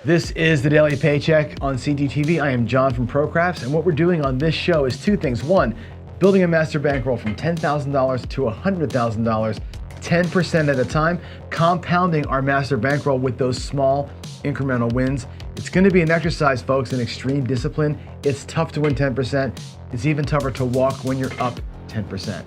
This is the Daily Paycheck on CGTV. I am John from ProCrafts, and what we're doing on this show is two things. One, building a master bankroll from $10,000 to $100,000, 10% at a time, compounding our master bankroll with those small incremental wins. It's going to be an exercise, folks, in extreme discipline. It's tough to win 10%. It's even tougher to walk when you're up 10%.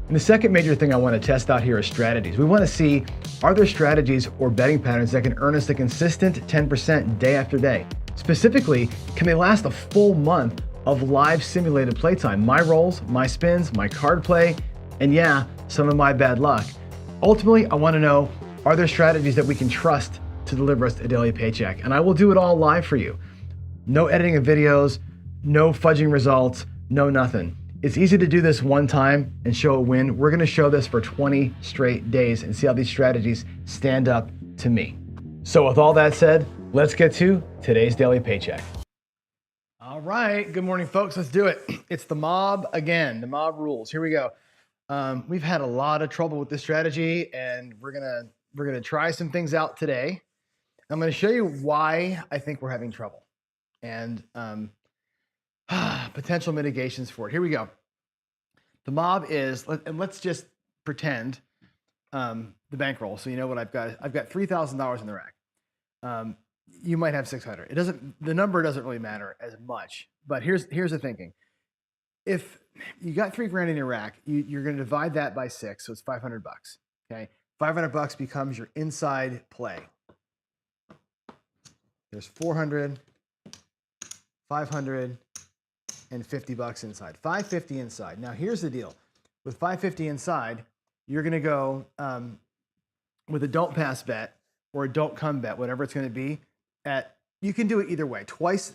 And the second major thing I want to test out here is strategies. We want to see, are there strategies or betting patterns that can earn us a consistent 10% day after day? Specifically, can they last a full month of live simulated playtime? My rolls, my spins, my card play, and yeah, some of my bad luck. Ultimately, I want to know, are there strategies that we can trust to deliver us a daily paycheck? And I will do it all live for you. No editing of videos, no fudging results, no nothing. It's easy to do this one time and show a win. We're gonna show this for 20 straight days and see how these strategies stand up to me. So with all that said, let's get to today's daily paycheck. All right, good morning, folks. Let's do it. It's the M.O.B again, the M.O.B rules. Here we go. We've had a lot of trouble with this strategy, and we're gonna try some things out today. I'm gonna show you why I think we're having trouble and potential mitigations for it. Here we go. The M.O.B is, and let's just pretend the bankroll. So you know what I've got. I've got $3,000 in the rack. You might have 600. It doesn't. The number doesn't really matter as much. But here's the thinking. If you got $3,000 in your rack, you're going to divide that by 6, so it's $500. Okay, $500 becomes your inside play. There's 400, 500. And $50 inside, $550 inside. Now here's the deal. With $550 inside, you're gonna go with a don't pass bet or a don't come bet, whatever it's gonna be. You can do it either way. Twice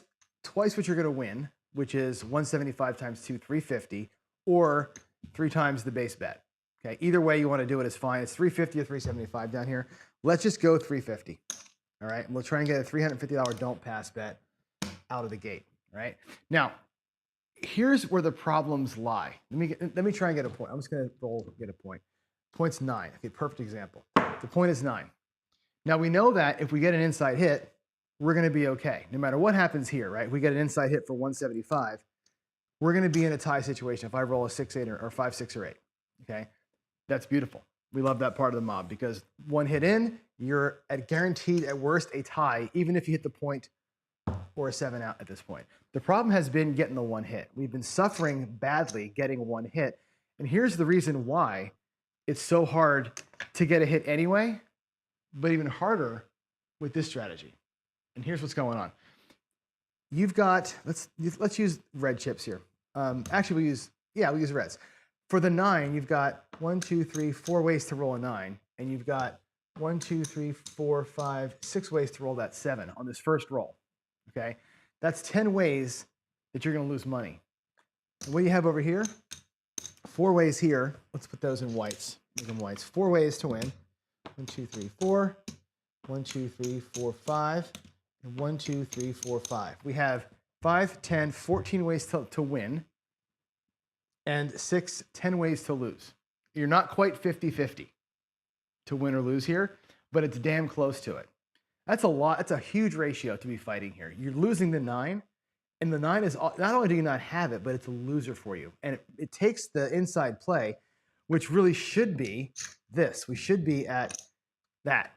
what you're gonna win, which is 175 times 2, 350, or 3 times the base bet. Okay, either way you wanna do it is fine. It's 350 or 375 down here. Let's just go 350. All right, and we'll try and get a $350 don't pass bet out of the gate. All right, now, here's where the problems lie. Let me try and get a point. I'm just going to get a point. Point's 9. Okay, perfect example. The point is 9. Now we know that if we get an inside hit, we're going to be okay. No matter what happens here, right? If we get an inside hit for 175, we're going to be in a tie situation if I roll a 6-8 or 5-6 or 8. Okay, that's beautiful. We love that part of the M.O.B because one hit in, you're guaranteed at worst a tie, even if you hit the point or a 7 out at this point. The problem has been getting the one hit. We've been suffering badly getting one hit. And here's the reason why it's so hard to get a hit anyway, but even harder with this strategy. And here's what's going on. You've got, let's use red chips here. Actually, we use reds. For the 9, you've got 1, 2, 3, 4 ways to roll a 9. And you've got 1, 2, 3, 4, 5, 6 ways to roll that 7 on this first roll. Okay, that's 10 ways that you're going to lose money. And what do you have over here? 4 ways here. Let's put those in whites. Make them whites. 4 ways to win. 1, 2, 3, 4. 1, 2, 3, 4, 5. And 1, 2, 3, 4, 5. We have 5, 10, 14 ways to win. And 6, 10 ways to lose. You're not quite 50-50 to win or lose here, but it's damn close to it. That's a lot. That's a huge ratio to be fighting here. You're losing the 9, and the 9 is not only do you not have it, but it's a loser for you. And it takes the inside play, which really should be this. We should be at that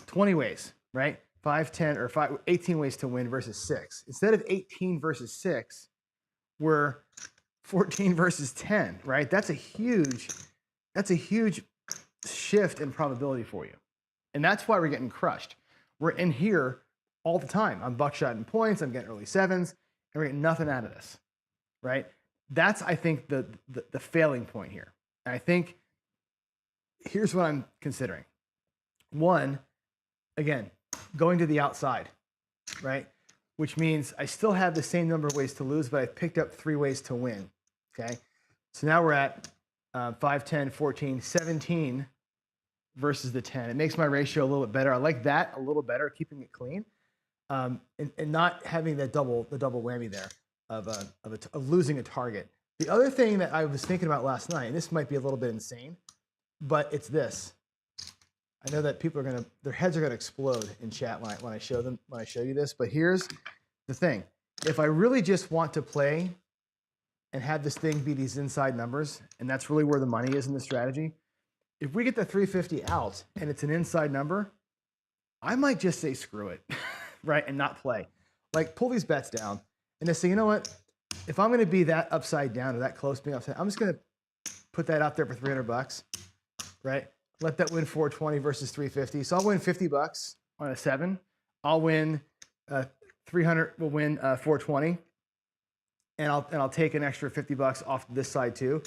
20 ways, right? 5, 10, or 18 ways to win versus 6. Instead of 18 versus 6, we're 14 versus 10, right? That's a huge shift in probability for you. And that's why we're getting crushed. We're in here all the time. I'm buckshot in points. I'm getting early 7s, and we're getting nothing out of this, right? That's, I think, the failing point here. And I think here's what I'm considering. One, again, going to the outside. right? Which means I still have the same number of ways to lose, but I've picked up 3 ways to win, okay? So now we're at 5, 10, 14, 17 versus the 10. It makes my ratio a little bit better. I like that a little better, keeping it clean, and not having the double whammy there of losing a target. The other thing that I was thinking about last night, and this might be a little bit insane, but it's this. I know that people are their heads are gonna explode in chat when I show you this. But here's the thing: if I really just want to play and have this thing be these inside numbers, and that's really where the money is in the strategy. If we get the 350 out and it's an inside number, I might just say screw it, right, and not play. Like pull these bets down and just say, you know what? If I'm going to be that upside down or that close being upside, I'm just going to put that out there for $300, right? Let that win 420 versus 350. So I'll win $50 on a 7. I'll win 300. Will win 420, and I'll take an extra $50 off this side too,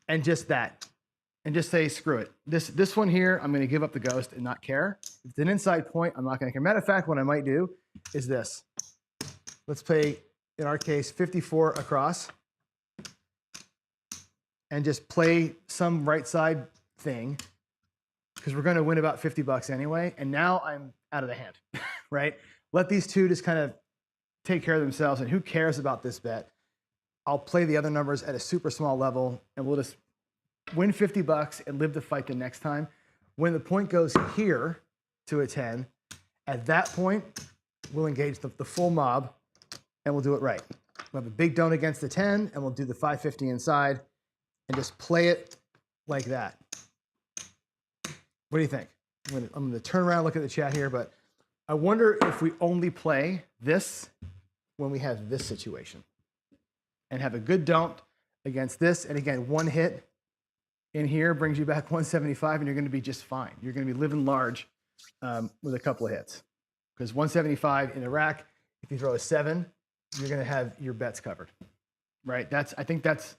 and just that, and just say screw it. This one here, I'm going to give up the ghost and not care. If it's an inside point, I'm not going to care. Matter of fact, what I might do is this. Let's play, in our case, 54 across, and just play some right side thing, because we're going to win about $50 anyway. And now I'm out of the hand, right? Let these two just kind of take care of themselves. And who cares about this bet? I'll play the other numbers at a super small level, and we'll just win $50 and live the fight the next time. When the point goes here to a 10, at that point, we'll engage the full mob, and we'll do it right. We'll have a big don't against the 10, and we'll do the 550 inside, and just play it like that. What do you think? I'm going to turn around and look at the chat here, but I wonder if we only play this when we have this situation and have a good don't against this. And again, one hit in here brings you back 175, and you're going to be just fine. You're going to be living large with a couple of hits, because 175 in the rack, if you throw a 7, you're going to have your bets covered, right? I think that's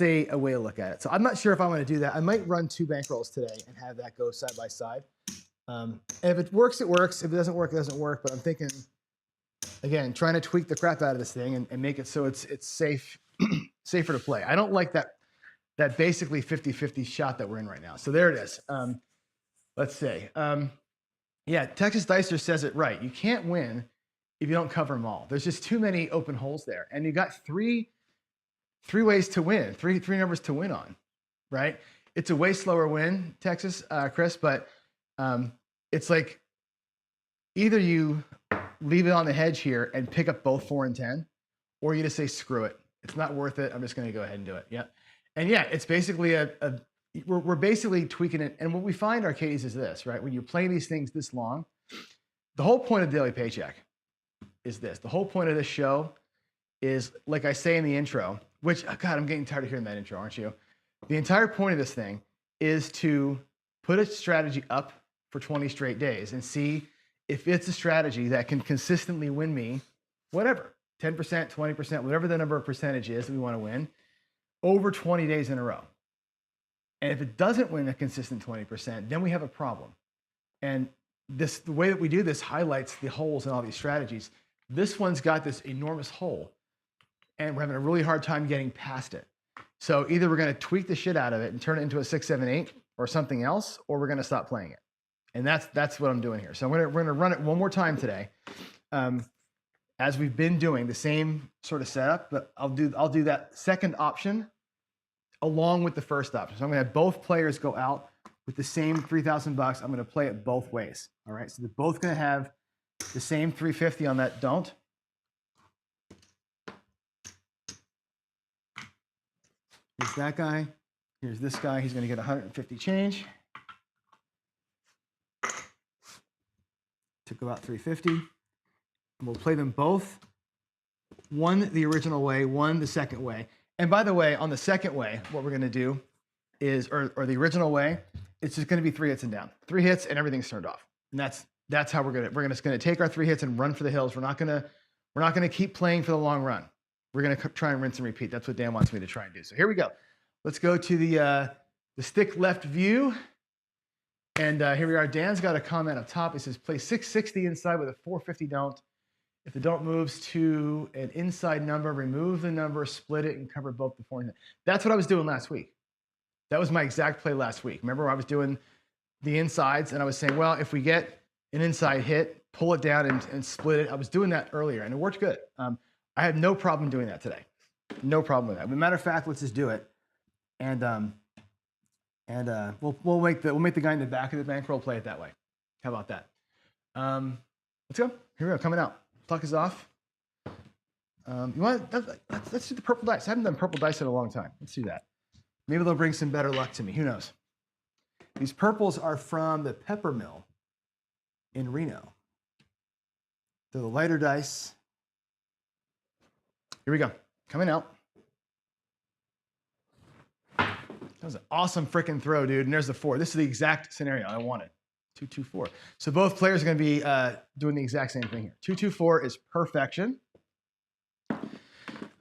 a way to look at it. So I'm not sure if I want to do that. I might run 2 bankrolls today and have that go side by side. And if it works, it works. If it doesn't work, it doesn't work. But I'm thinking, again, trying to tweak the crap out of this thing and make it so it's safe, safer to play. I don't like that basically 50-50 shot that we're in right now. So there it is. Let's see. Yeah, Texas Dicer says it right. You can't win if you don't cover them all. There's just too many open holes there. And you got three ways to win, three numbers to win on, right? It's a way slower win, Texas, Chris, but it's like either you leave it on the hedge here and pick up both 4 and 10, or you just say, screw it. It's not worth it. I'm just going to go ahead and do it. Yeah. And yeah, it's basically we're basically tweaking it. And what we find, Arcades, is this, right? When you play these things this long, the whole point of Daily Paycheck is this. The whole point of this show is, like I say in the intro, which, oh God, I'm getting tired of hearing that intro, aren't you? The entire point of this thing is to put a strategy up for 20 straight days and see if it's a strategy that can consistently win me, whatever, 10%, 20%, whatever the number of percentage is that we want to win, over 20 days in a row. And if it doesn't win a consistent 20%, then we have a problem. And the way that we do this highlights the holes in all these strategies. This one's got this enormous hole, and we're having a really hard time getting past it. So either we're going to tweak the shit out of it and turn it into a 6, 7, 8 or something else, or we're going to stop playing it. And that's what I'm doing here. So we're going to run it one more time today, as we've been doing the same sort of setup. But I'll do that second option along with the first option. So I'm going to have both players go out with the same $3,000. I'm going to play it both ways. All right. So they're both going to have the same 350 on that don't. Here's that guy. Here's this guy. He's going to get 150 change. Took about 350. And we'll play them both. One the original way, one the second way. And by the way, on the second way, what we're going to do is, or the original way, it's just going to be 3 hits and down. 3 hits and everything's turned off. And that's how we're just going to take our 3 hits and run for the hills. We're not going to keep playing for the long run. We're going to try and rinse and repeat. That's what Dan wants me to try and do. So here we go. Let's go to the stick left view. And here we are. Dan's got a comment up top. He says, play 660 inside with a 450 don't. If the don't moves to an inside number, remove the number, split it, and cover both the 4 and 10. That's what I was doing last week. That was my exact play last week. Remember, I was doing the insides, and I was saying, well, if we get an inside hit, pull it down and split it. I was doing that earlier, and it worked good. I had no problem doing that today. No problem with that. As a matter of fact, let's just do it. And we'll make the guy in the back of the bankroll play it that way. How about that? Let's go. Here we go. Coming out. Puck is off. Let's do the purple dice. I haven't done purple dice in a long time. Let's do that. Maybe they'll bring some better luck to me. Who knows? These purples are from the Pepper Mill in Reno. They're the lighter dice. Here we go. Coming out. That was an awesome freaking throw, dude. And there's the 4. This is the exact scenario I wanted. 2, 2, 4. So both players are going to be doing the exact same thing here. 2, 2, 4 is perfection.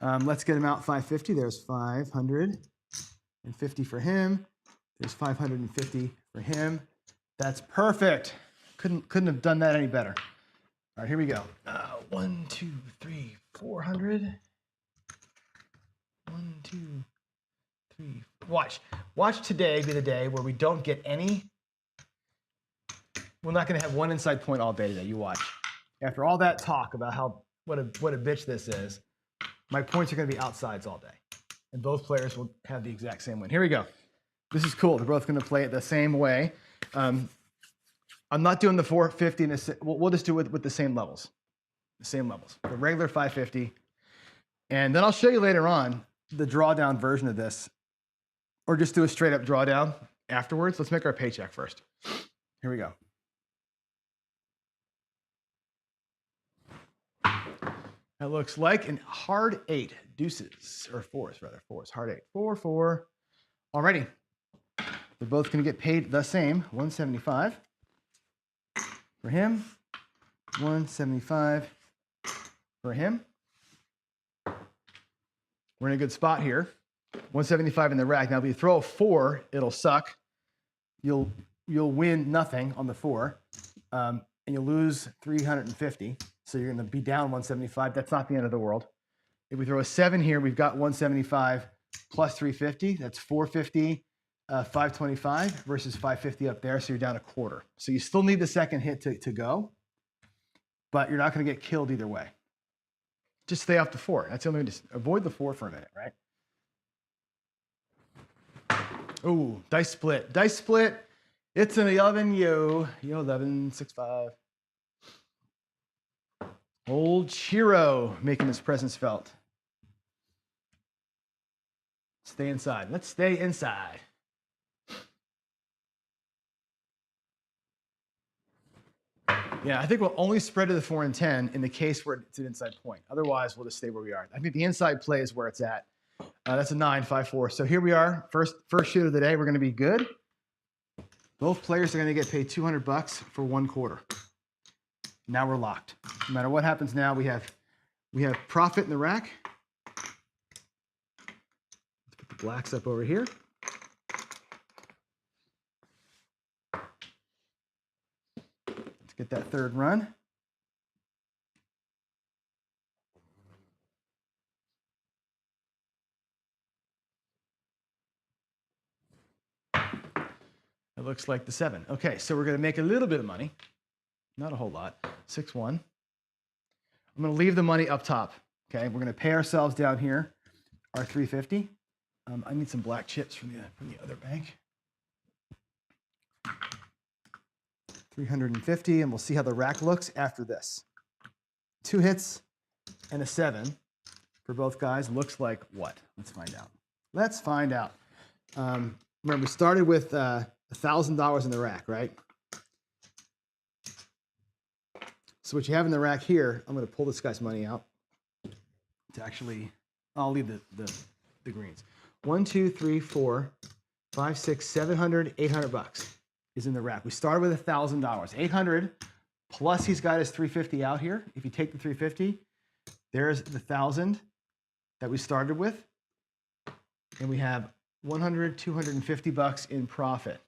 Let's get him out 550. There's 550 for him. There's 550 for him. That's perfect. Couldn't have done that any better. All right, here we go. 1, 2, 3, 400. 1, 2, 3. Watch today be the day where we don't get any. We're not going to have one inside point all day today. You watch. After all that talk about what a bitch this is, my points are going to be outsides all day, and both players will have the exact same win. Here we go. This is cool. They're both going to play it the same way. I'm not doing the 450. We'll just do it with the same levels. The same levels. The regular 550. And then I'll show you later on the drawdown version of this, or just do a straight up drawdown afterwards. Let's make our paycheck first. Here we go. That looks like a hard 8. Deuces, or 4s rather. 4s. Hard 8. 4, 4. Alrighty. They're both going to get paid the same. 175 for him. 175 for him. We're in a good spot here. 175 in the rack. Now, if you throw a 4, it'll suck. You'll win nothing on the 4, and you'll lose 350. So you're going to be down 175. That's not the end of the world. If we throw a 7 here, we've got 175 plus 350. That's 450, 525 versus 550 up there. So you're down a quarter. So you still need the second hit to go, but you're not going to get killed either way. Just stay off the 4. That's the only way. Just avoid the 4 for a minute, right? Ooh, dice split. Dice split. It's an 11, yo 11, 6, 5. Old Chiro making his presence felt. Stay inside. Let's stay inside. Yeah, I think we'll only spread to the 4 and 10 in the case where it's an inside point. Otherwise, we'll just stay where we are. I think the inside play is where it's at. That's a 9, 5, 4. So here we are. First shoot of the day. We're going to be good. Both players are going to get paid $200 for 1 quarter. Now we're locked. No matter what happens now, we have profit in the rack. Let's put the blacks up over here. Let's get that third run. It looks like the 7. Okay, so we're going to make a little bit of money. Not a whole lot. 6, 1. I'm going to leave the money up top. Okay, we're going to pay ourselves down here, our 350. I need some black chips from the other bank. 350, and we'll see how the rack looks after this. 2 hits and a 7 for both guys. Looks like what? Let's find out. Let's find out. Remember, we started with $1,000 in the rack, right? So what you have in the rack here, I'm going to pull this guy's money out to actually, I'll leave the greens. 1, 2, 3, 4, 5, 6, 700, $800 is in the rack. We started with $1,000. 800 plus he's got his 350 out here. If you take the 350, there's the 1,000 that we started with. And we have 100, $250 in profit.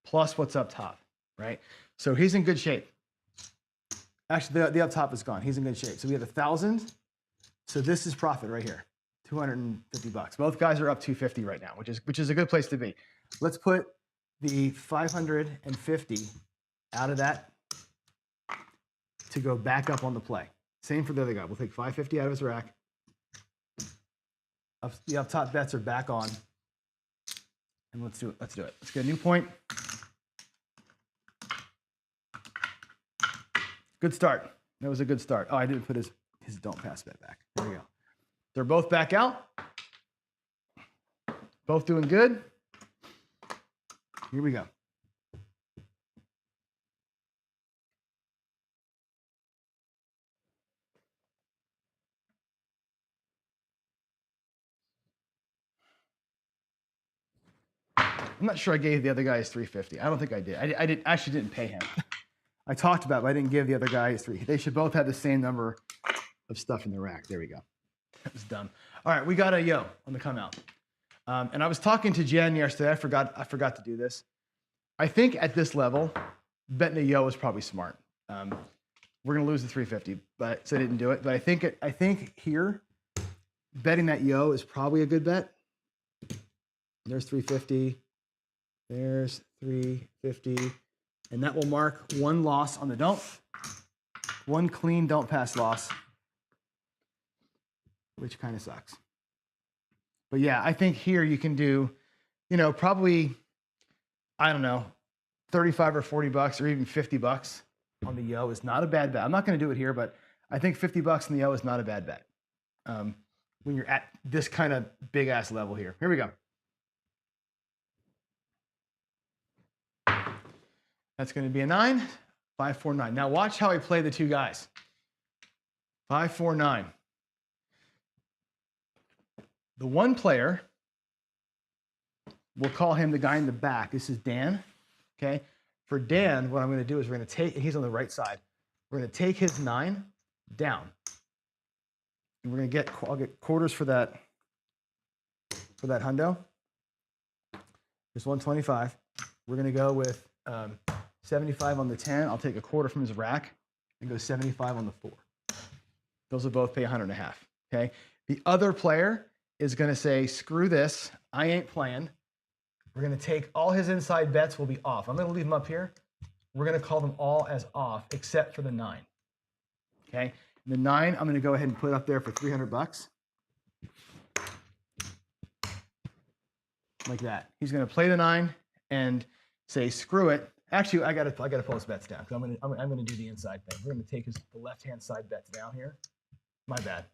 plus what's up top, right? So he's in good shape. Actually, the up top is gone. He's in good shape. So we have 1,000. So this is profit right here, 250 bucks. Both guys are up 250 right now, which is a good place to be. Let's put the 550 out of that to go back up on the play. Same for the other guy. We'll take 550 out of his rack. The up top bets are back on. And let's do it. Let's do it. Let's get a new point. Good start. That was a good start. Oh, I didn't put his don't pass bet back. There we go. They're both back out. Both doing good. Here we go. I'm not sure I gave the other guy his 350. I don't think I did. I actually didn't pay him. I talked about it, but I didn't give the other guy his 3. They should both have the same number of stuff in the rack. There we go. That was dumb. All right, we got a yo on the come out. And I was talking to Jen yesterday. I forgot to do this. I think at this level, betting a yo is probably smart. We're gonna lose the 350, but so I didn't do it. But I think here, betting that yo is probably a good bet. There's 350. There's 350. And that will mark one loss on the don't. One clean don't pass loss, which kind of sucks. But yeah, I think here you can do, probably, I don't know, 35 or 40 bucks or even 50 bucks on the yo is not a bad bet. I'm not going to do it here, but I think 50 bucks on the yo is not a bad bet when you're at this kind of big ass level here. Here we go. That's going to be a 9, 5, 4, 9. Now watch how I play the two guys. 5, 4, 9. The one player, we'll call him the guy in the back. This is Dan. Okay. For Dan, what I'm going to do is we're going to take, he's on the right side. We're going to take his 9 down. And we're going to I'll get quarters for that hundo. There's 125. We're going to go with 75 on the 10. I'll take a quarter from his rack and go 75 on the 4. Those will both pay 100.5. Okay. The other player is going to say, screw this. I ain't playing. We're going to take all his inside bets will be off. I'm going to leave them up here. We're going to call them all as off except for the 9. Okay. And the 9, I'm going to go ahead and put up there for 300 bucks. Like that. He's going to play the 9 and say, screw it. Actually, I got to pull his bets down because I'm going to do the inside thing. We're going to take the left-hand side bets down here. My bad.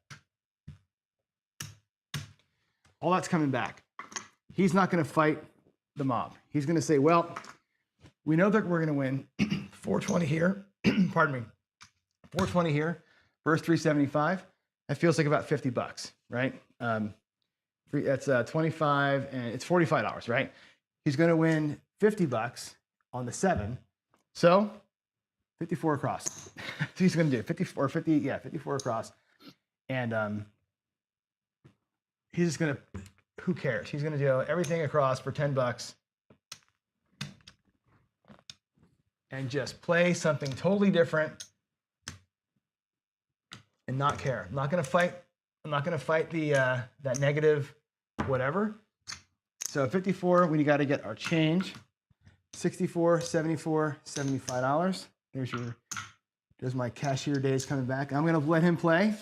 All that's coming back. He's not going to fight the mob. He's going to say, well, we know that we're going to win 420 here. Pardon me. 420 here versus 375. That feels like about 50 bucks, right? That's 25 and it's $45, right? He's going to win 50 bucks on the 7. So 54 across. He's going to do 54 across. And he's just going to, who cares? He's going to do everything across for 10 bucks and just play something totally different and not care. I'm not going to fight the that negative whatever. So 54, we got to get our change. 64, 74, $75. There's my cashier days coming back. I'm going to let him play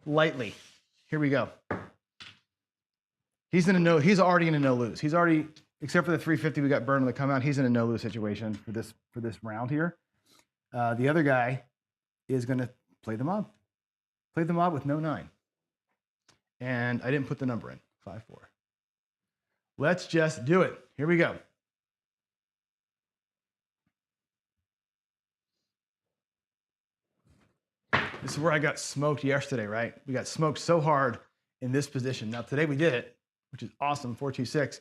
lightly. Here we go. He's already in a no lose. He's already, except for the 350 we got burned on the come out, he's in a no lose situation for this round here. The other guy is going to play the mob. Play the mob with no 9. And I didn't put the number in, 5, 4. Let's just do it. Here we go. This is where I got smoked yesterday, right? We got smoked so hard in this position. Now today we did it, which is awesome, 426.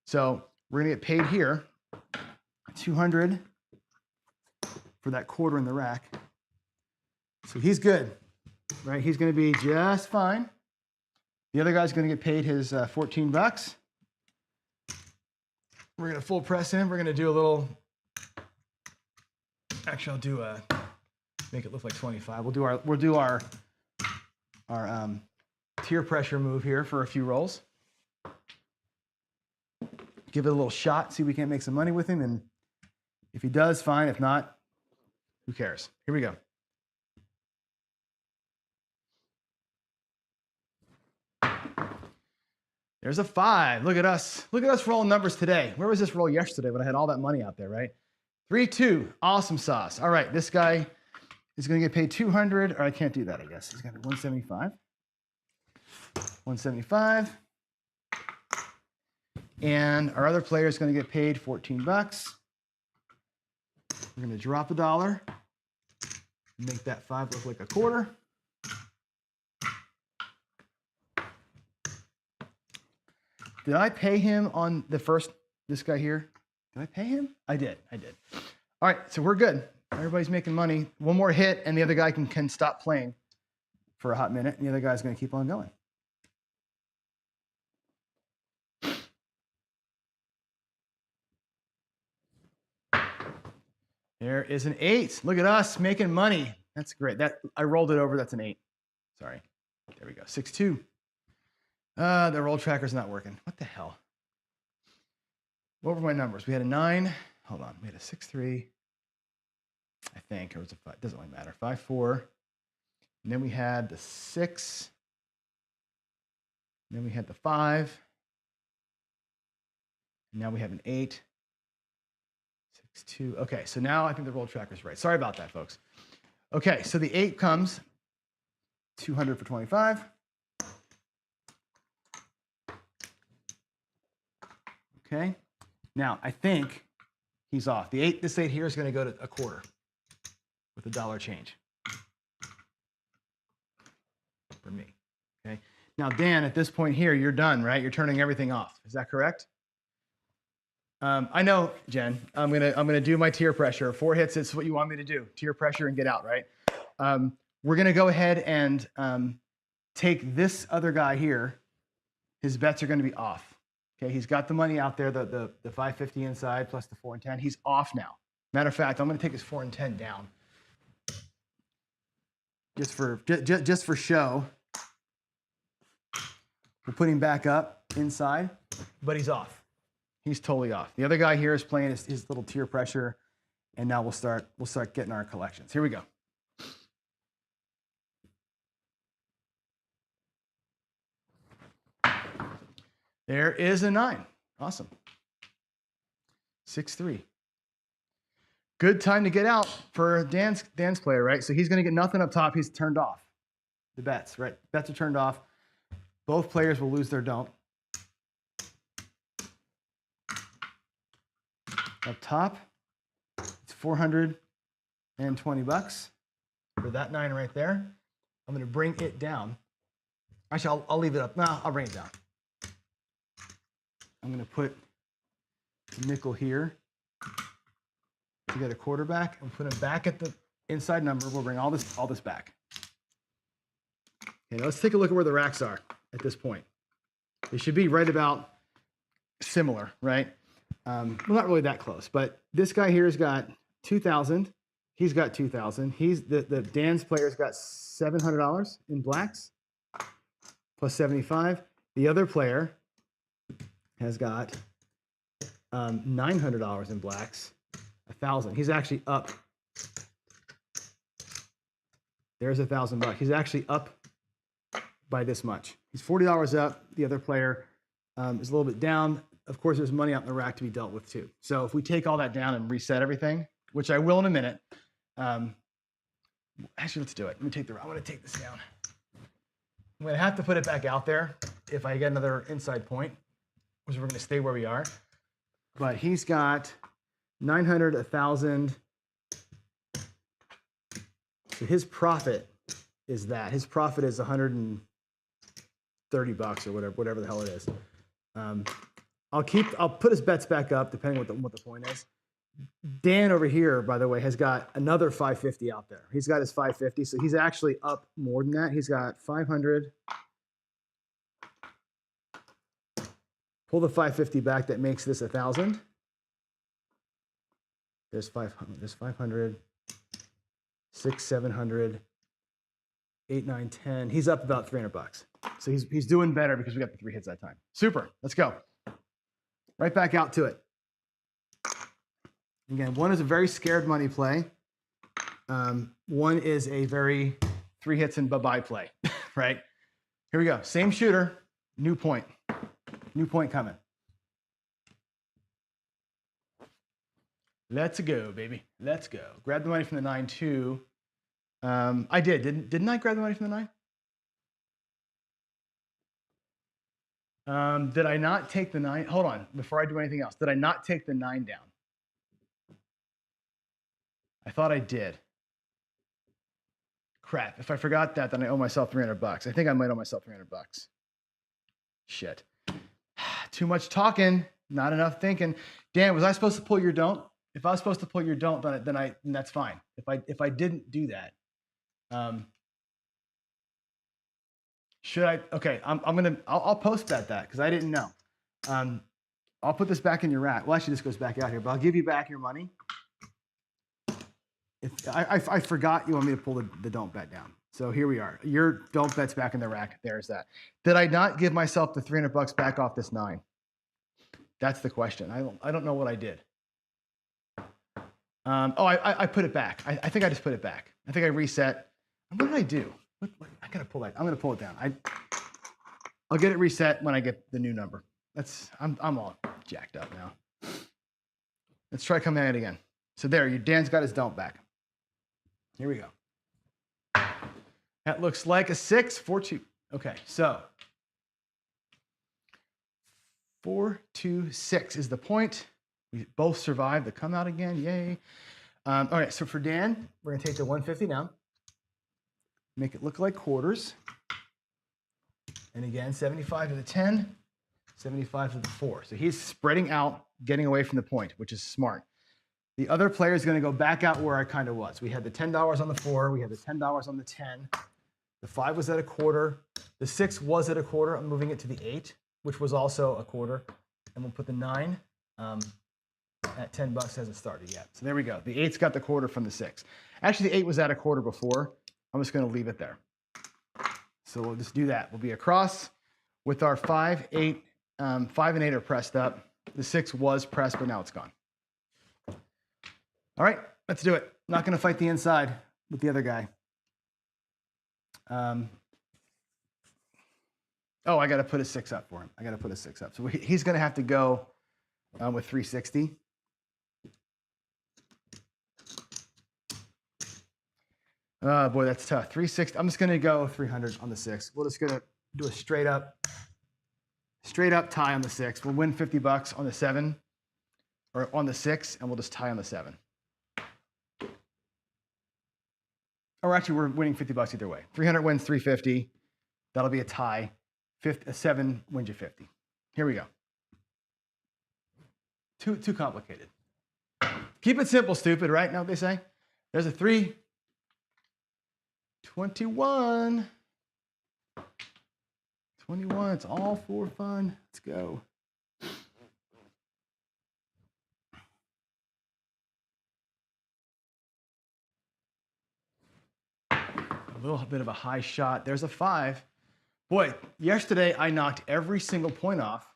So we're gonna get paid here, 200 for that quarter in the rack. So he's good, right? He's gonna be just fine. The other guy's gonna get paid his 14 bucks. We're gonna full press him. We're gonna do a little, actually I'll do a, make it look like 25. We'll do our tier pressure move here for a few rolls. Give it a little shot, see if we can't make some money with him. And if he does, fine. If not, who cares? Here we go. There's a 5. Look at us. Look at us rolling numbers today. Where was this roll yesterday when I had all that money out there, right? 3-2. Awesome sauce. All right, this guy is going to get paid 200, or I can't do that, I guess. He's going to be 175. 175. And our other player is going to get paid 14 bucks. We're going to drop $1. Make that 5 look like a quarter. Did I pay him on the first, this guy here? Did I pay him? I did. All right, so we're good. Everybody's making money. One more hit, and the other guy can stop playing for a hot minute, and the other guy's going to keep on going. There is an 8. Look at us making money. That's great. I rolled it over. That's an 8. Sorry. There we go. 6-2. The roll tracker's not working. What the hell? What were my numbers? We had a 9. Hold on. We had a 6-3. I think. Or was a 5. Doesn't really matter. 5-4. And then we had the 6. And then we had the 5. And now we have an 8. 6-2. Okay, so now I think the roll tracker's right. Sorry about that, folks. Okay, so the 8 comes 200 for 25. Okay, now I think he's off. This 8 here is going to go to a quarter with $1 change for me. Okay, now Dan, at this point here, you're done, right? You're turning everything off. Is that correct? I know, Jen. I'm gonna do my tier pressure. 4 hits. It's what you want me to do. Tier pressure and get out, right? We're gonna go ahead and take this other guy here. His bets are gonna be off. Okay, he's got the money out there, the 550 inside plus the 4 and 10. He's off now. Matter of fact, I'm gonna take his 4 and 10 down, just for show. We'll put him back up inside, but he's off. He's totally off. The other guy here is playing his little tier pressure, and now we'll start getting our collections. Here we go. There is a 9. Awesome. 6-3. Good time to get out for Dan's player, right? So he's going to get nothing up top. He's turned off the bets, right? Bets are turned off. Both players will lose their don't. Up top, it's 420 bucks for that 9 right there. I'm going to bring it down. Actually, I'll leave it up. No, I'll bring it down. I'm going to put the nickel here to get a quarterback and put him back at the inside number. We'll bring all this back. Okay, let's take a look at where the racks are at this point. They should be right about similar, right? Well, not really that close, but this guy here has got 2,000. He's got 2,000. The Dan's player's got $700 in blacks plus 75. The other player has got $900 in blacks, 1,000. He's actually up. There's $1,000. He's actually up by this much. He's $40 up. The other player is a little bit down. Of course, there's money out in the rack to be dealt with too. So if we take all that down and reset everything, which I will in a minute. Actually, let's do it. I'm going to take this down. I'm going to have to put it back out there if I get another inside point, which we're going to stay where we are. But he's got 900, 1,000. So his profit is that. His profit is 130 bucks or whatever the hell it is. I'll put his bets back up depending on what the point is. Dan over here, by the way, has got another 550 out there. He's got his 550, so he's actually up more than that. He's got 500. Pull the 550 back, that makes this 1,000. There's 500. There's 500. 600, 700, 8, 9, 10. He's up about $300. So he's doing better because we got the 3 hits that time. Super. Let's go. Right back out to it. Again, one is a very scared money play. One is a very 3 hits and bye-bye play, right? Here we go. Same shooter, new point. New point coming. Let's go, baby. Let's go. Grab the money from the 9 too. I did. Didn't I grab the money from the 9? Did I not take the 9? Hold on. Before I do anything else, did I not take the 9 down? I thought I did. Crap. If I forgot that, then I owe myself $300. I think I might owe myself $300. Shit. Too much talking, not enough thinking. Dan, was I supposed to pull your don't? If I was supposed to pull your don't, then that's fine. If I didn't do that, should I? Okay, I'll post that because I didn't know. I'll put this back in your rack. Well, actually, this goes back out here, but I'll give you back your money. If I forgot you want me to pull the don't bet down. So here we are. Your don't bet's back in the rack. There's that. Did I not give myself the $300 back off this 9? That's the question. I don't know what I did. I put it back. I think I just put it back. I think I reset. What did I do? I gotta pull that. I'm gonna pull it down. I'll get it reset when I get the new number. I'm all jacked up now. Let's try coming at it again. So there, Dan's got his don't back. Here we go. That looks like a 6, 4, 2. Okay, so 4, 2, 6 is the point. We both survived the come out again. Yay. All right, so for Dan, we're going to take the 150 down, make it look like quarters. And again, 75 to the 10, 75 to the 4. So he's spreading out, getting away from the point, which is smart. The other player is going to go back out where I kind of was. We had the $10 on the 4. We had the $10 on the 10. The 5 was at a quarter. The 6 was at a quarter. I'm moving it to the 8, which was also a quarter. And we'll put the 9. At $10 hasn't started yet. So there we go. The 8's got the quarter from the 6. Actually, the 8 was at a quarter before. I'm just going to leave it there. So we'll just do that. We'll be across with our 5, 8. 5 and 8 are pressed up. The 6 was pressed, but now it's gone. All right, let's do it. I'm not going to fight the inside with the other guy. I got to put a 6 up for him. I got to put a 6 up. So he's going to have to go with 360. Oh, boy, that's tough. 360. I'm just going to go 300 on the 6. We're just going to do a straight up tie on the 6. We'll win $50 on the 7 or on the 6, and we'll just tie on the 7. Or actually, we're winning $50 either way. 300 wins 350. That'll be a tie. A 7 wins you 50. Here we go. Too complicated. Keep it simple, stupid, right? Know what they say? There's a 3. 21. 21. It's all for fun. Let's go. A little bit of a high shot. There's a 5. Boy, yesterday I knocked every single point off.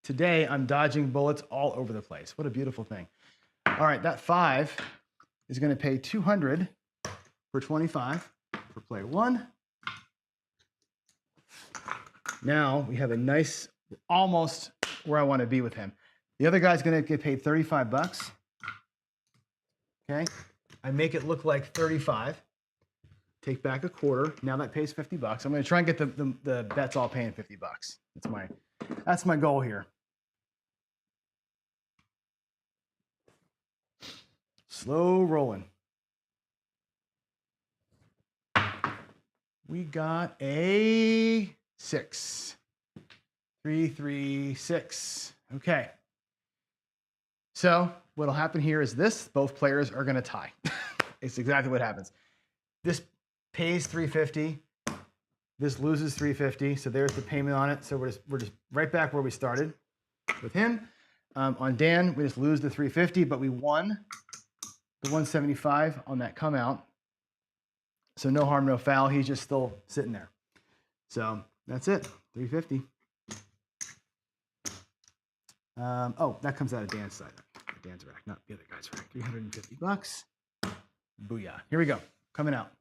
Today I'm dodging bullets all over the place. What a beautiful thing. All right, that 5 is going to pay 200 for 25 for player 1. Now we have a nice, almost where I want to be with him. The other guy's going to get paid $35. Okay, I make it look like 35. Take back a quarter. Now that pays $50. I'm going to try and get the bets all paying $50. That's my goal here. Slow rolling. We got a 6. 3, 3, 6. Okay. So what'll happen here is this. Both players are going to tie. It's exactly what happens. This pays $350. This loses $350. So there's the payment on it. So we're just right back where we started with him. On Dan, we just lose the $350, but we won the 175 on that come out. So no harm, no foul. He's just still sitting there. So that's it, 350. Oh, that comes out of Dan's side. Dan's rack, not the other guy's rack. $350. Booyah. Here we go. Coming out.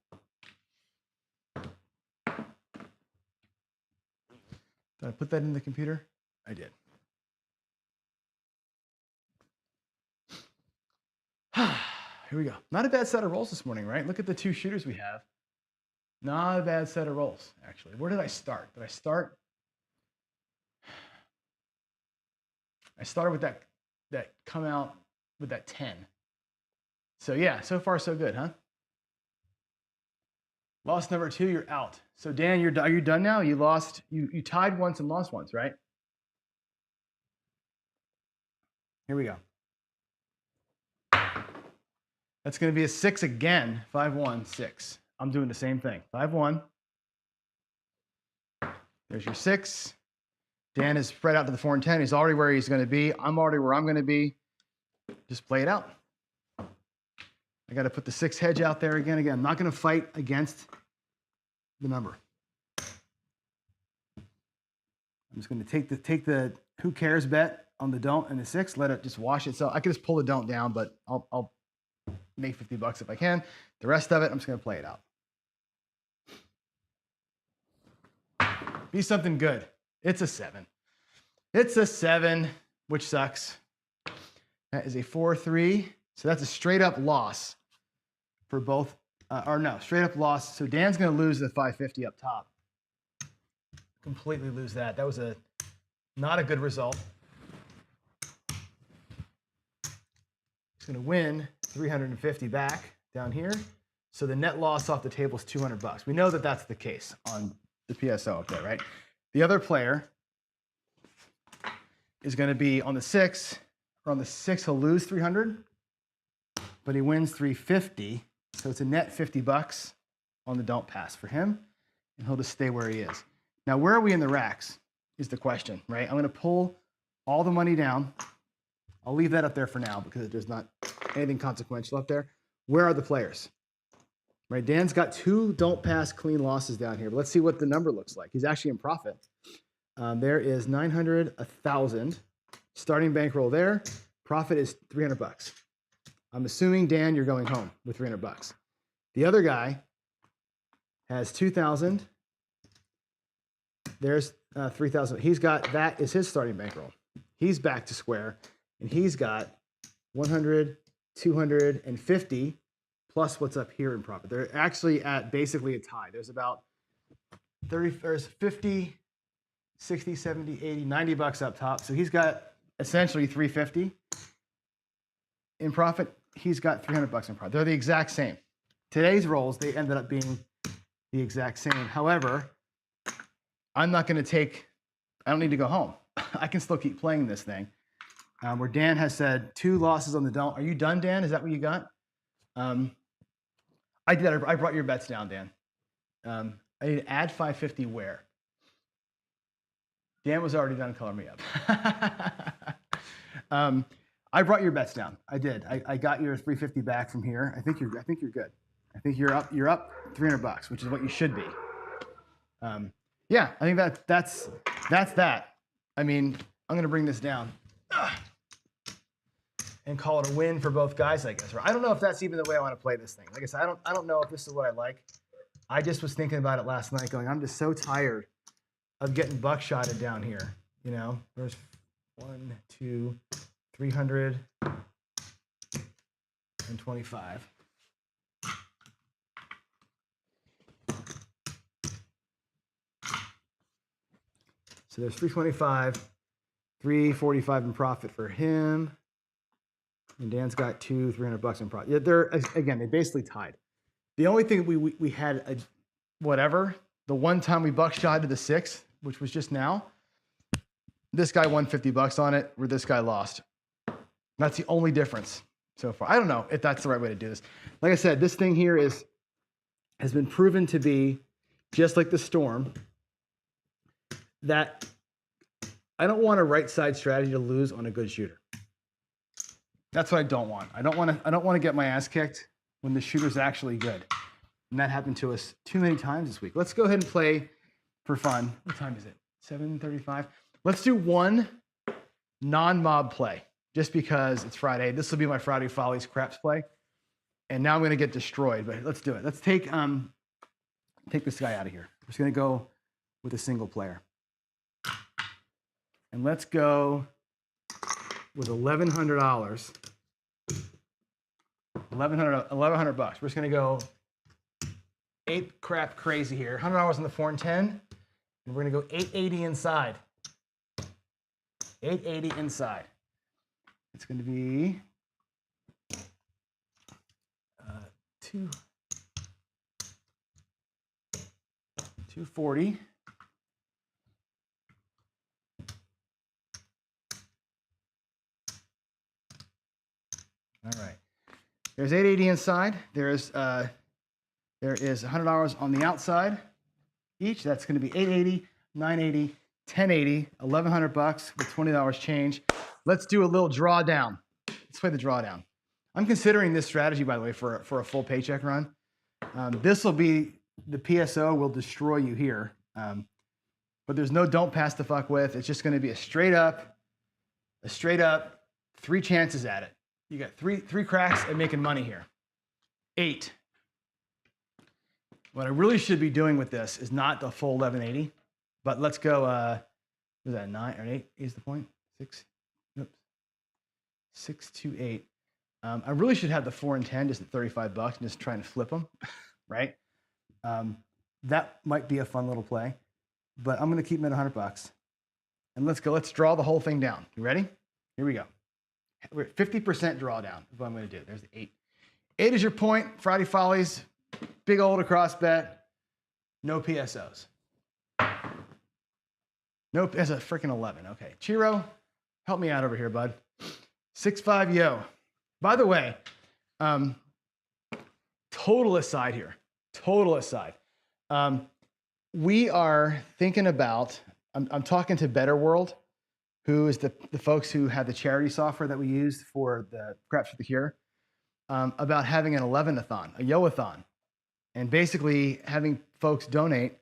Did I put that in the computer? I did. Here we go. Not a bad set of rolls this morning, right? Look at the two shooters we have. Not a bad set of rolls, actually. Where did I start? Did I start? I started with that come out with that 10. So yeah, so far so good, huh? Loss number 2, you're out. So Dan, are you done now? You lost, you tied once and lost once, right? Here we go. That's going to be a 6 again. 5, 1, 6. I'm doing the same thing. 5, 1. There's your 6. Dan is spread out to the 4 and 10. He's already where he's going to be. I'm already where I'm going to be. Just play it out. I got to put the 6 hedge out there again. Again, I'm not going to fight against the number. I'm just going to take the who cares bet on the don't and the 6. Let it just wash itself. I could just pull the don't down, but I'll make $50 if I can. The rest of it, I'm just going to play it out. Be something good. It's a 7. It's a 7, which sucks. That is a 4-3. So that's a straight up loss for both, or no, straight up loss. So Dan's going to lose the 550 up top. Completely lose that. That was not a good result. He's going to win 350 back down here. So the net loss off the table is $200. We know that that's the case on the PSO up there, right? The other player is going to be on the 6, or on the 6, he'll lose 300, but he wins 350. So it's a net $50 on the don't pass for him, and he'll just stay where he is. Now, where are we in the racks is the question, right? I'm going to pull all the money down. I'll leave that up there for now because there's not anything consequential up there. Where are the players? Right, Dan's got 2 don't pass clean losses down here, but let's see what the number looks like. He's actually in profit. There is 900, 1,000. Starting bankroll there. Profit is $300. I'm assuming, Dan, you're going home with $300. The other guy has 2,000. There's 3,000. He's got, that is his starting bankroll. He's back to square, and he's got 100, 250. Plus what's up here in profit. They're actually at basically a tie. There's about 50, 60, 70, 80, $90 up top. So he's got essentially 350 in profit. He's got $300 in profit. They're the exact same. Today's rolls, they ended up being the exact same. However, I'm not going to take, I don't need to go home. I can still keep playing this thing. Where Dan has said 2 losses on the don't. Are you done, Dan? Is that what you got? I did. I brought your bets down, Dan. I need to add 550 where? Dan was already done coloring me up. I brought your bets down. I did. I got your 350 back from here. I think you're good. I think you're up. You're up $300, which is what you should be. Yeah, I think that's that. I mean, I'm gonna bring this down and call it a win for both guys, I guess. I don't know if that's even the way I want to play this thing. Like I said, I don't know if this is what I like. I just was thinking about it last night, going, I'm just so tired of getting buckshotted down here. You know, there's 1, 2, 325. So there's 325, 345 in profit for him. And Dan's got $300 in profit. Yeah, they're, again, they basically tied. The only thing we had, the one time we buckshotted the 6, which was just now, this guy won $50 on it, where this guy lost. That's the only difference so far. I don't know if that's the right way to do this. Like I said, this thing here has been proven to be just like the storm, that I don't want a right side strategy to lose on a good shooter. That's what I don't want. I don't want to get my ass kicked when the shooter's actually good. And that happened to us too many times this week. Let's go ahead and play for fun. What time is it? 7:35. Let's do one non-mob play just because it's Friday. This will be my Friday Follies craps play. And now I'm going to get destroyed, but let's do it. Let's take this guy out of here. We're just going to go with a single player. And let's go with $1,100. $1,100 bucks. We're just going to go ape crap crazy here. $100 on the 4 and 10. And we're going to go 880 inside. 880 inside. It's going to be 240. All right. There's 880 inside. There is $100 on the outside each. That's going to be 880, 980, 1080, $1,100 with $20 change. Let's do a little drawdown. Let's play the drawdown. I'm considering this strategy, by the way, for a full paycheck run. This will be the PSO will destroy you here, but there's no don't pass the fuck with. It's just going to be a straight up 3 chances at it. You got three cracks at making money here. 8. What I really should be doing with this is not the full 1180, but let's go. What is that, 9 or 8? Is the point 6? Oops. 6 to 8. I really should have the 4 and 10 just at $35 and just trying to flip them, right? That might be a fun little play, but I'm going to keep them at $100. And let's go. Let's draw the whole thing down. You ready? Here we go. We're at 50% drawdown is what I'm going to do. There's the 8. 8 is your point. Friday Follies. Big old across bet. No PSOs. Nope. That's a freaking 11. Okay. Chiro, help me out over here, bud. 6-5 yo. By the way, total aside here. Total aside. We are thinking about, I'm talking to Better World, who is the folks who have the charity software that we use for the Craps for the Cure, about having an 11-a-thon, a yo-a-thon, and basically having folks donate,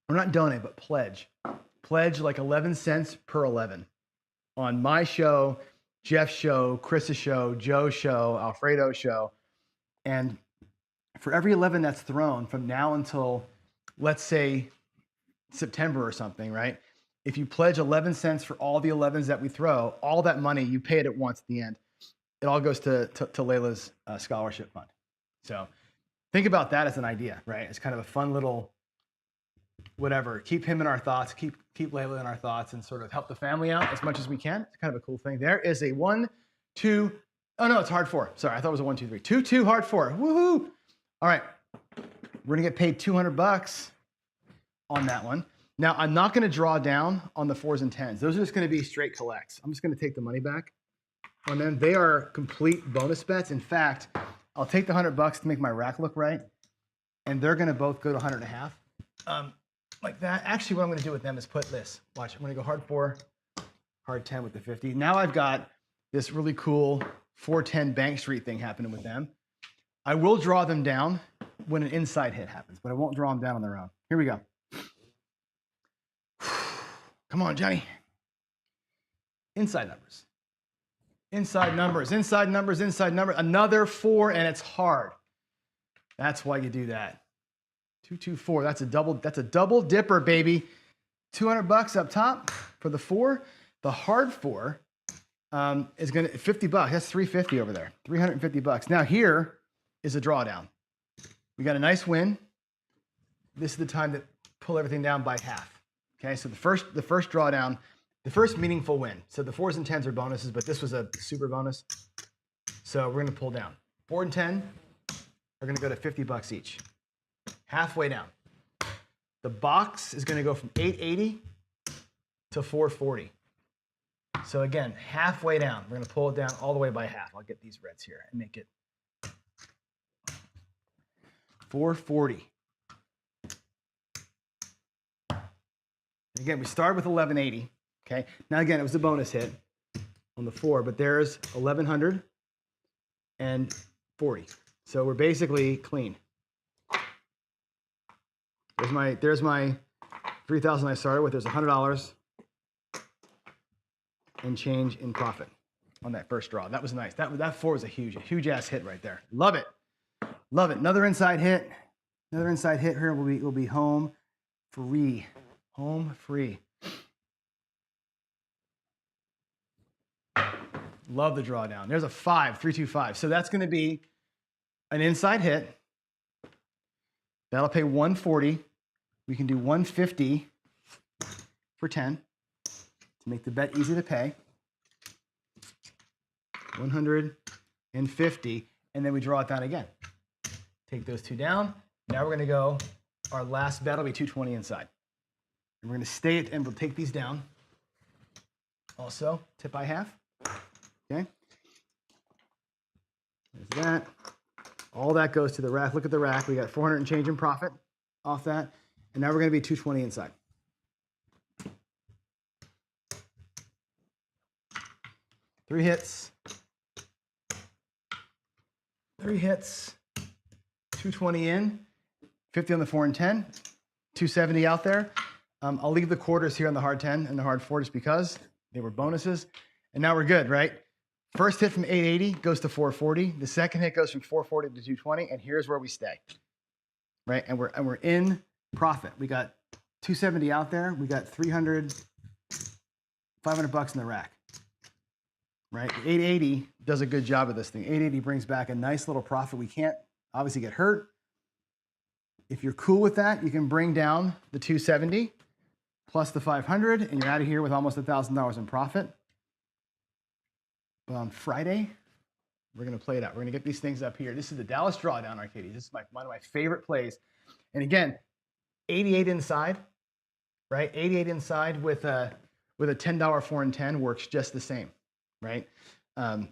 or not donate, but pledge like 11 cents per 11 on my show, Jeff's show, Chris's show, Joe's show, Alfredo's show. And for every 11 that's thrown from now until, let's say, September or something, right? If you pledge 11 cents for all the 11s that we throw, all that money, you pay it at once at the end. It all goes to Layla's scholarship fund. So think about that as an idea, right? It's kind of a fun little whatever. Keep him in our thoughts, keep Layla in our thoughts, and sort of help the family out as much as we can. It's kind of a cool thing. There is a 1, 2, oh no, it's hard 4. Sorry, I thought it was a 1, 2, 3. 2, 2, hard 4. Woohoo! All right, we're gonna get paid $200 on that one. Now, I'm not going to draw down on the 4s and 10s. Those are just going to be straight collects. I'm just going to take the money back on them. They are complete bonus bets. In fact, I'll take the $100 to make my rack look right, and they're going to both go to 100.5, like that. Actually, what I'm going to do with them is put this. Watch, I'm going to go hard 4, hard 10 with the 50. Now I've got this really cool 410 Bank Street thing happening with them. I will draw them down when an inside hit happens, but I won't draw them down on their own. Here we go. Come on, Johnny. Inside numbers. Inside numbers, inside numbers, inside numbers. Another 4, and it's hard. That's why you do that. 2, 2, 4. That's a double dipper, baby. $200 up top for the 4. The hard 4 is going to $50. That's $350 over there. $350. Now here is a drawdown. We got a nice win. This is the time to pull everything down by half. Okay, so the first drawdown, the first meaningful win. So the 4s and 10s are bonuses, but this was a super bonus. So we're gonna pull down. 4 and 10 are gonna go to $50 each. Halfway down. The box is gonna go from 880 to 440. So again, halfway down. We're gonna pull it down all the way by half. I'll get these reds here and make it 440. Again, we started with 1180, okay? Now again, it was a bonus hit. on the 4, but there's 1,140. So we're basically clean. There's my 3,000 I started with. There's $100 and change in profit on that first draw. That was nice. That 4 was a huge ass hit right there. Love it. Love it. Another inside hit. Another inside hit here will be home free. Home free. Love the drawdown. There's a 5, 325. So that's going to be an inside hit. That'll pay 140. We can do 150 for 10 to make the bet easy to pay. 150, and then we draw it down again. Take those 2 down. Now we're going to go, our last bet will be 220 inside. And we're going to stay it, and we'll take these down. Also, tip by half. Okay. There's that. All that goes to the rack. Look at the rack. We got 400 and change in profit off that. And now we're going to be 220 inside. Three hits. 220 in, 50 on the 4 and 10, 270 out there. I'll leave the quarters here on the hard 10 and the hard 4 just because they were bonuses. And now we're good, right? First hit from 880 goes to 440. The second hit goes from 440 to 220, and here's where we stay, right? And we're in profit. We got 270 out there. We got 300, 500 bucks in the rack, right? 880 does a good job of this thing. 880 brings back a nice little profit. We can't obviously get hurt. If you're cool with that, you can bring down the 270 plus the 500, and you're out of here with almost $1,000 in profit. But on Friday, we're going to play it out. We're going to get these things up here. This is the Dallas Drawdown, Arcady. This is one of my favorite plays. And again, 88 inside, right? 88 inside with a $10 4 and 10 works just the same, right?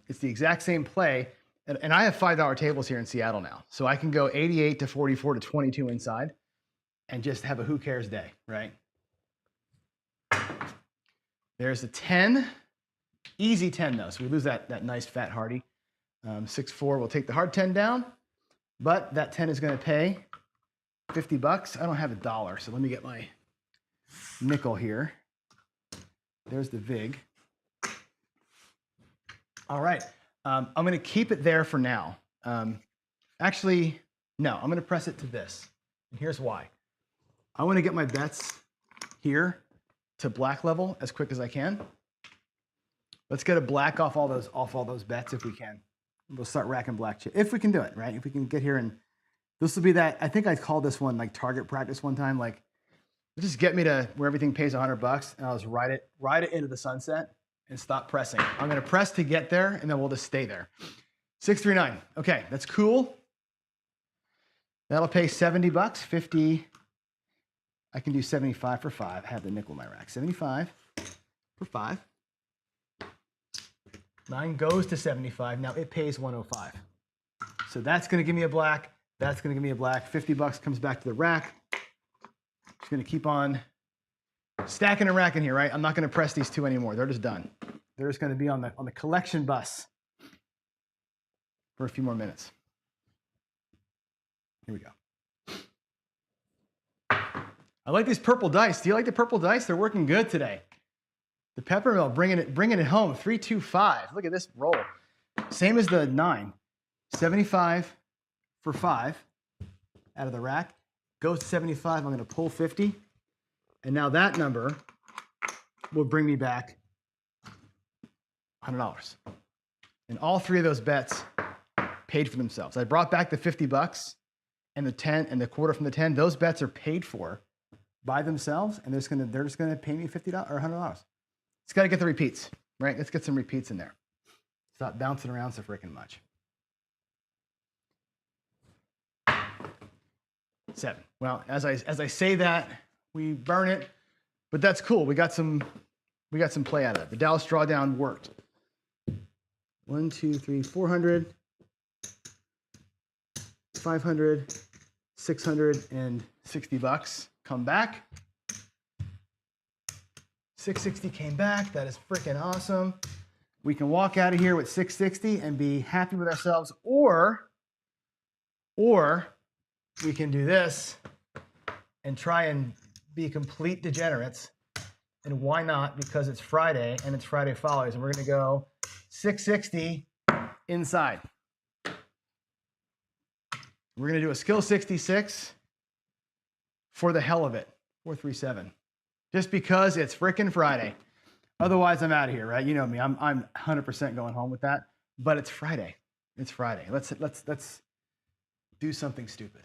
It's the exact same play. And I have $5 tables here in Seattle now. So I can go 88 to 44 to 22 inside and just have a who cares day, right? There's a 10. Easy 10 though, so we lose that nice fat Hardy. 6-4, we'll take the hard 10 down, but that 10 is gonna pay 50 bucks. I don't have $1, so let me get my nickel here. There's the VIG. All right, I'm gonna keep it there for now. Actually, no, I'm gonna press it to this. And here's why. I wanna get my bets here to black level as quick as I can. Let's get a black off all those bets if we can. We'll start racking black chip if we can do it, right? If we can get here, and this will be that. I think I called this one like target practice one time. Like, just get me to where everything pays $100, and I'll just ride it into the sunset and stop pressing. I'm gonna press to get there, and then we'll just stay there. 639. Okay, that's cool. That'll pay 70 bucks. 50. I can do 75 for 5. I have the nickel in my rack. 75 for 5. 9 goes to 75. Now it pays 105. So that's going to give me a black. That's going to give me a black. 50 bucks comes back to the rack. Just going to keep on stacking and racking here, right? I'm not going to press these 2 anymore. They're just done. They're just going to be on the collection bus for a few more minutes. Here we go. I like these purple dice. Do you like the purple dice? They're working good today. The Peppermill bringing it home. 325. Look at this roll. Same as the 9. 75 for 5 out of the rack. Goes to 75. I'm going to pull 50. And now that number will bring me back $100. And all 3 of those bets paid for themselves. I brought back the 50 bucks and the 10 and the quarter from the 10. Those bets are paid for by themselves, and they're just gonna pay me $50 or $100. It's got to get the repeats, right? Let's get some repeats in there. Stop bouncing around so freaking much. 7. Well, as I say that, we burn it, but that's cool. We got some play out of it. The Dallas Drawdown worked. 1, 2, 3, 400, 500, 660 bucks. Come back. 660 came back. That is freaking awesome. we can walk out of here with 660 and be happy with ourselves, or we can do this and try and be complete degenerates. And why not? Because it's Friday and it's Friday follows, and we're going to go 660 inside. We're going to do a skill 66 for the hell of it, 437, just because it's frickin' Friday. Otherwise, I'm out of here, right? You know me. I'm 100% going home with that. But it's Friday. It's Friday. Let's do something stupid.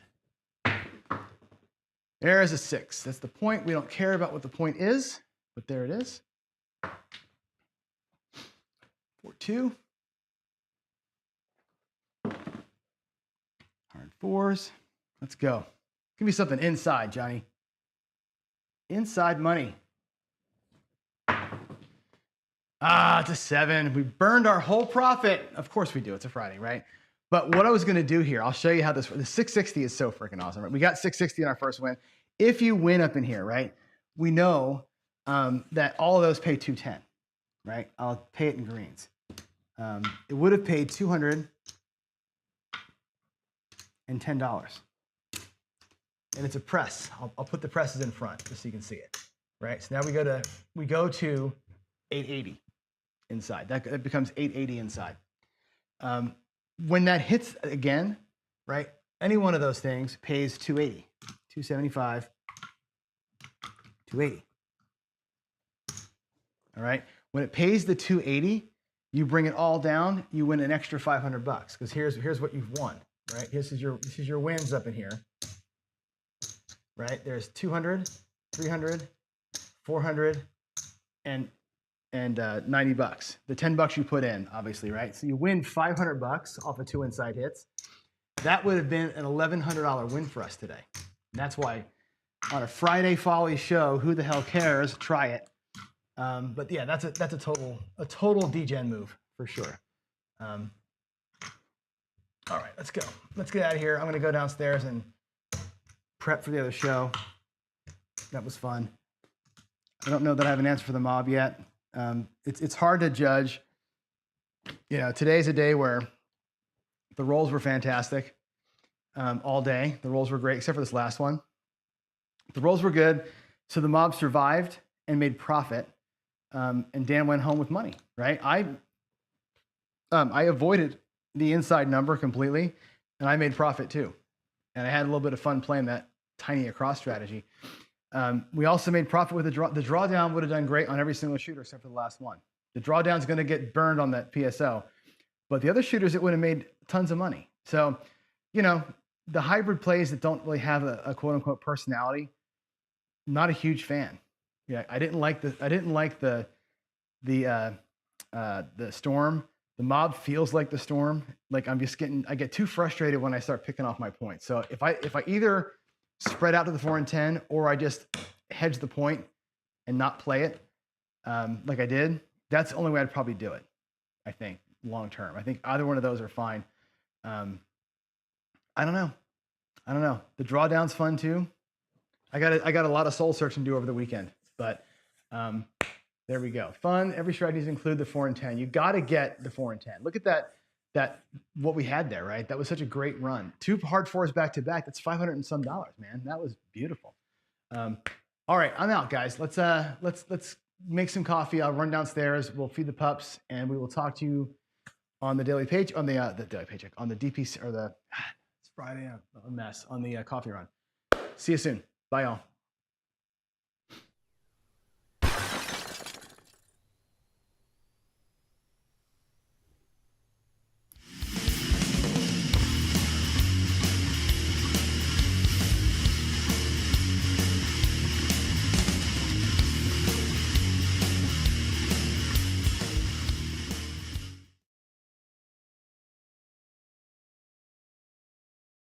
There is a 6. That's the point. We don't care about what the point is, but there it is. 4-2. Hard 4s. Let's go. Give me something inside, Johnny. Inside money. It's a 7. We burned our whole profit. Of course we do. It's a Friday, right? But what I was going to do here, I'll show you how this. The 660 is so freaking awesome. Right? We got 660 in our first win. If you win up in here, right, we know that all of those pay 210, right? I'll pay it in greens. It would have paid $210. And it's a press. I'll put the presses in front just so you can see it, right? So now we go to 880 inside. That becomes 880 inside. When that hits again, right? Any one of those things pays 280, 275, 280. All right. When it pays the 280, you bring it all down. You win an extra $500 because here's what you've won, right? This is your wins up in here. Right? There's 200, 300, 400, and $90. The $10 you put in, obviously, right? So you win $500 off of 2 inside hits. That would have been an $1,100 win for us today. And that's why on a Friday Folly show, who the hell cares? Try it. But yeah, that's a total degen move for sure. All right, let's go. Let's get out of here. I'm gonna go downstairs and prep for the other show. That was fun. I don't know that I have an answer for the mob yet. It's hard to judge. You know, today's a day where the rolls were fantastic all day. The rolls were great, except for this last one. The rolls were good, so the mob survived and made profit, and Dan went home with money, right? I avoided the inside number completely, and I made profit too. And I had a little bit of fun playing that tiny across strategy. We also made profit with the draw. The drawdown would have done great on every single shooter except for the last one. The drawdown's going to get burned on that PSO. But the other shooters, it would have made tons of money. So, you know, the hybrid plays that don't really have a quote unquote personality, not a huge fan. Yeah, I didn't like the storm. The mob feels like the storm. Like I get too frustrated when I start picking off my points. So if I either spread out to the 4 and 10, or I just hedge the point and not play it like I did, that's the only way I'd probably do it. I think long term. I think either one of those are fine. I don't know. The drawdown's fun too. I got a lot of soul searching to do over the weekend, but there we go. Fun. Every strategy needs to include the 4 and 10. You got to get the 4 and 10. Look at that what we had there, right? That was such a great run. 2 hard 4s back to back. That's $500 and some, man. That was beautiful. All right, I'm out, guys. Let's make some coffee. I'll run downstairs. We'll feed the pups, and we will talk to you on the daily page on the daily paycheck on the DPC or it's Friday. I'm a mess on the coffee run. See you soon. Bye, y'all.